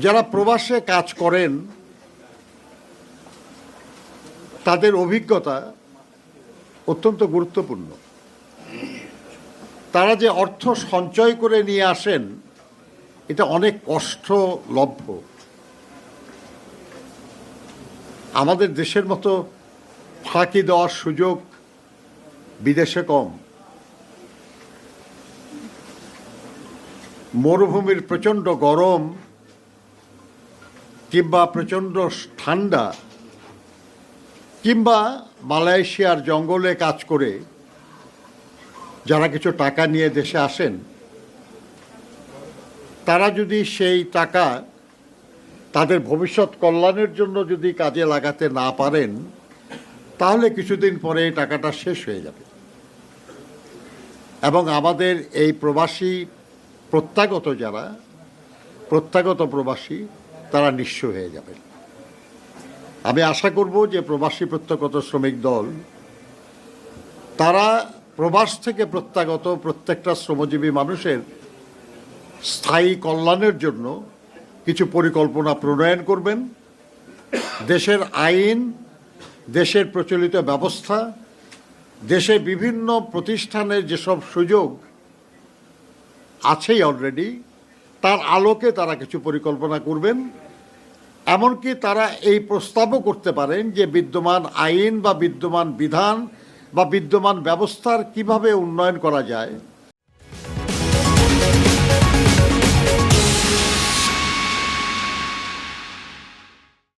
যারা প্রবাসে কাজ করেন তাদের অভিজ্ঞতা অত্যন্ত গুরুত্বপূর্ণ। তারা যে অর্থ সঞ্চয় করে নিয়ে আসেন এটা অনেক কষ্টলভ্য। আমাদের দেশের মতো ফাঁকি দেওয়ার সুযোগ বিদেশে কম। মরুভূমির প্রচণ্ড গরম কিংবা প্রচণ্ড ঠান্ডা কিংবা মালয়েশিয়ার জঙ্গলে কাজ করে যারা কিছু টাকা নিয়ে দেশে আসেন, তারা যদি সেই টাকা তাদের ভবিষ্যৎ কল্যাণের জন্য যদি কাজে লাগাতে না পারেন, তাহলে কিছুদিন পরে এই টাকাটা শেষ হয়ে যাবে এবং আমাদের এই প্রবাসী প্রত্যাগত প্রবাসী তারা নিঃস্ব হয়ে যাবে। আমি আশা করব যে প্রবাসী প্রত্যাগত শ্রমিক দল তারা প্রবাস থেকে প্রত্যাগত প্রত্যেকটা শ্রমজীবী মানুষের স্থায়ী কল্যাণের জন্য কিছু পরিকল্পনা প্রণয়ন করবেন। দেশের আইন, দেশের প্রচলিত ব্যবস্থা, দেশে বিভিন্ন প্রতিষ্ঠানের যেসব সুযোগ আছেই অলরেডি, তার আলোকে তারা কিছু পরিকল্পনা করবেন। এমনকি তারা এই প্রস্তাবও করতে পারেন যে বিদ্যমান আইন বা বিদ্যমান বিধান বা বিদ্যমান ব্যবস্থার কিভাবে উন্নয়ন করা যায়